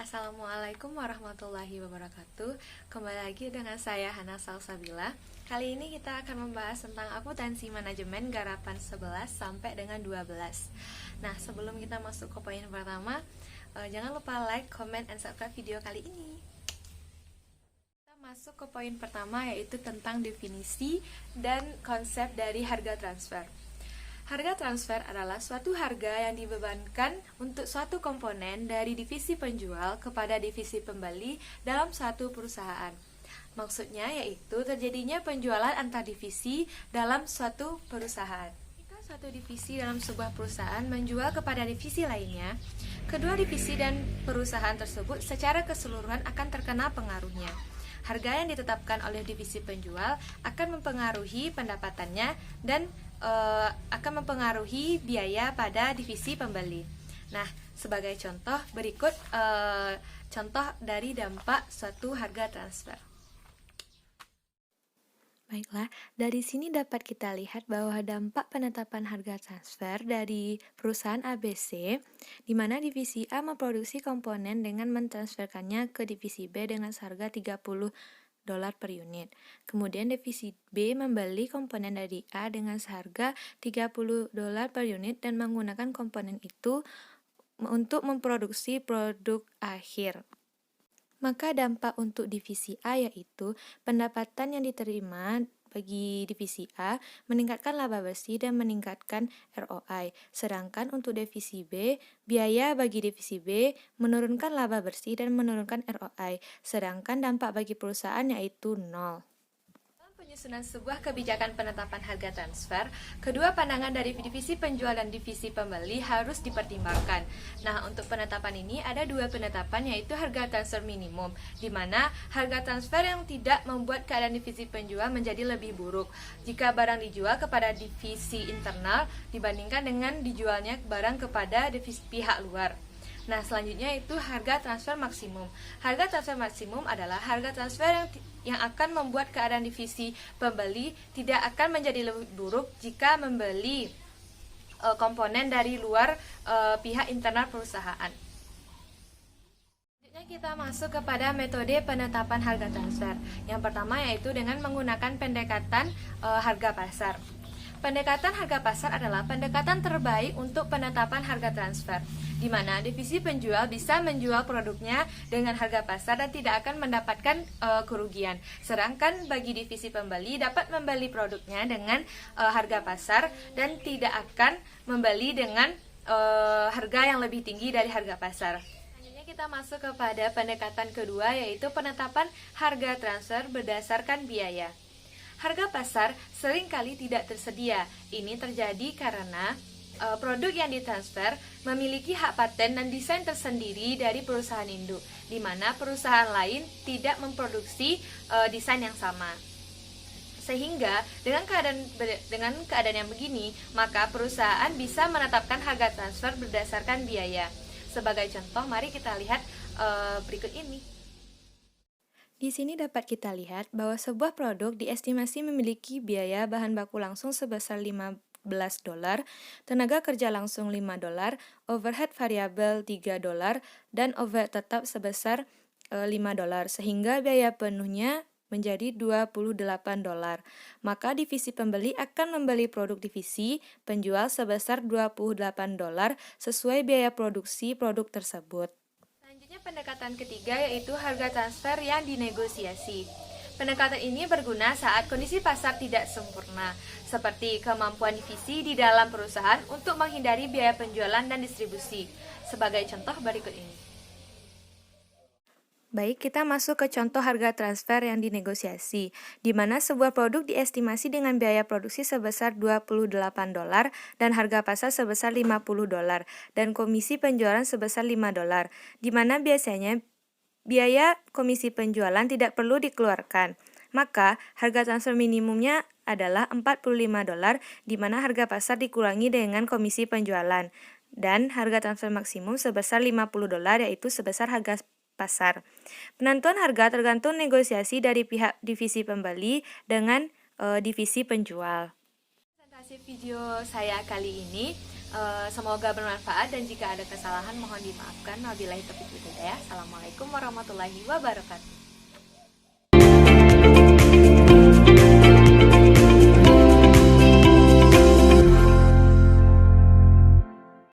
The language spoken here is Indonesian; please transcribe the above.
Assalamualaikum warahmatullahi wabarakatuh. Kembali lagi dengan saya Hana Salsabila. Kali ini kita akan membahas tentang akuntansi manajemen garapan 11 sampai dengan 12. Nah, sebelum kita masuk ke poin pertama, jangan lupa like, comment, and subscribe video kali ini. Kita masuk ke poin pertama, yaitu tentang definisi dan konsep dari harga transfer. Harga transfer adalah suatu harga yang dibebankan untuk suatu komponen dari divisi penjual kepada divisi pembeli dalam suatu perusahaan. Maksudnya yaitu terjadinya penjualan antar divisi dalam suatu perusahaan. Jika suatu divisi dalam sebuah perusahaan menjual kepada divisi lainnya, kedua divisi dan perusahaan tersebut secara keseluruhan akan terkena pengaruhnya. Harga yang ditetapkan oleh divisi penjual akan mempengaruhi pendapatannya dan akan mempengaruhi biaya pada divisi pembeli. Nah, sebagai contoh berikut contoh dari dampak suatu harga transfer. Baiklah, dari sini dapat kita lihat bahwa dampak penetapan harga transfer dari perusahaan ABC, di mana divisi A memproduksi komponen dengan mentransferkannya ke divisi B dengan seharga $30 per unit. Kemudian divisi B membeli komponen dari A dengan seharga $30 per unit dan menggunakan komponen itu untuk memproduksi produk akhir. Maka dampak untuk divisi A yaitu pendapatan yang diterima bagi divisi A meningkatkan laba bersih dan meningkatkan ROI. Sedangkan untuk divisi B, biaya bagi divisi B menurunkan laba bersih dan menurunkan ROI. Sedangkan dampak bagi perusahaan yaitu 0. Penyusunan sebuah kebijakan penetapan harga transfer, kedua pandangan dari divisi penjual dan divisi pembeli harus dipertimbangkan. Nah, untuk penetapan ini ada dua penetapan, yaitu harga transfer minimum, di mana harga transfer yang tidak membuat keadaan divisi penjual menjadi lebih buruk jika barang dijual kepada divisi internal dibandingkan dengan dijualnya barang kepada divisi pihak luar. Nah, selanjutnya itu harga transfer maksimum. Harga transfer maksimum adalah harga transfer yang akan membuat keadaan divisi pembeli tidak akan menjadi lebih buruk jika membeli komponen dari luar pihak internal perusahaan. Selanjutnya kita masuk kepada metode penetapan harga transfer. Yang pertama yaitu dengan menggunakan pendekatan harga pasar. Pendekatan harga pasar adalah pendekatan terbaik untuk penetapan harga transfer, di mana divisi penjual bisa menjual produknya dengan harga pasar dan tidak akan mendapatkan kerugian. Sedangkan bagi divisi pembeli dapat membeli produknya dengan harga pasar dan tidak akan membeli dengan harga yang lebih tinggi dari harga pasar. Selanjutnya kita masuk kepada pendekatan kedua, yaitu penetapan harga transfer berdasarkan biaya. Harga pasar seringkali tidak tersedia. Ini terjadi karena produk yang ditransfer memiliki hak paten dan desain tersendiri dari perusahaan induk, di mana perusahaan lain tidak memproduksi desain yang sama. Sehingga dengan keadaan yang begini, maka perusahaan bisa menetapkan harga transfer berdasarkan biaya. Sebagai contoh, mari kita lihat berikut ini. Di sini dapat kita lihat bahwa sebuah produk diestimasi memiliki biaya bahan baku langsung sebesar $15, tenaga kerja langsung $5, overhead variabel $3, dan overhead tetap sebesar $5, sehingga biaya penuhnya menjadi $28. Maka divisi pembeli akan membeli produk divisi penjual sebesar $28 sesuai biaya produksi produk tersebut. Pendekatan ketiga yaitu harga transfer yang dinegosiasi. Pendekatan ini berguna saat kondisi pasar tidak sempurna, seperti kemampuan divisi di dalam perusahaan untuk menghindari biaya penjualan dan distribusi. Sebagai contoh berikut ini. Baik, kita masuk ke contoh harga transfer yang dinegosiasi, di mana sebuah produk diestimasi dengan biaya produksi sebesar $28 dan harga pasar sebesar $50 dan komisi penjualan sebesar $5, di mana biasanya biaya komisi penjualan tidak perlu dikeluarkan. Maka harga transfer minimumnya adalah $45, di mana harga pasar dikurangi dengan komisi penjualan, dan harga transfer maksimum sebesar $50, yaitu sebesar harga pasar. Penentuan harga tergantung negosiasi dari pihak divisi pembeli dengan divisi penjual. Presentasi video saya kali ini Semoga bermanfaat dan jika ada kesalahan mohon dimaafkan. Wabillahi taufiq wal hidayah. Assalamualaikum warahmatullahi wabarakatuh.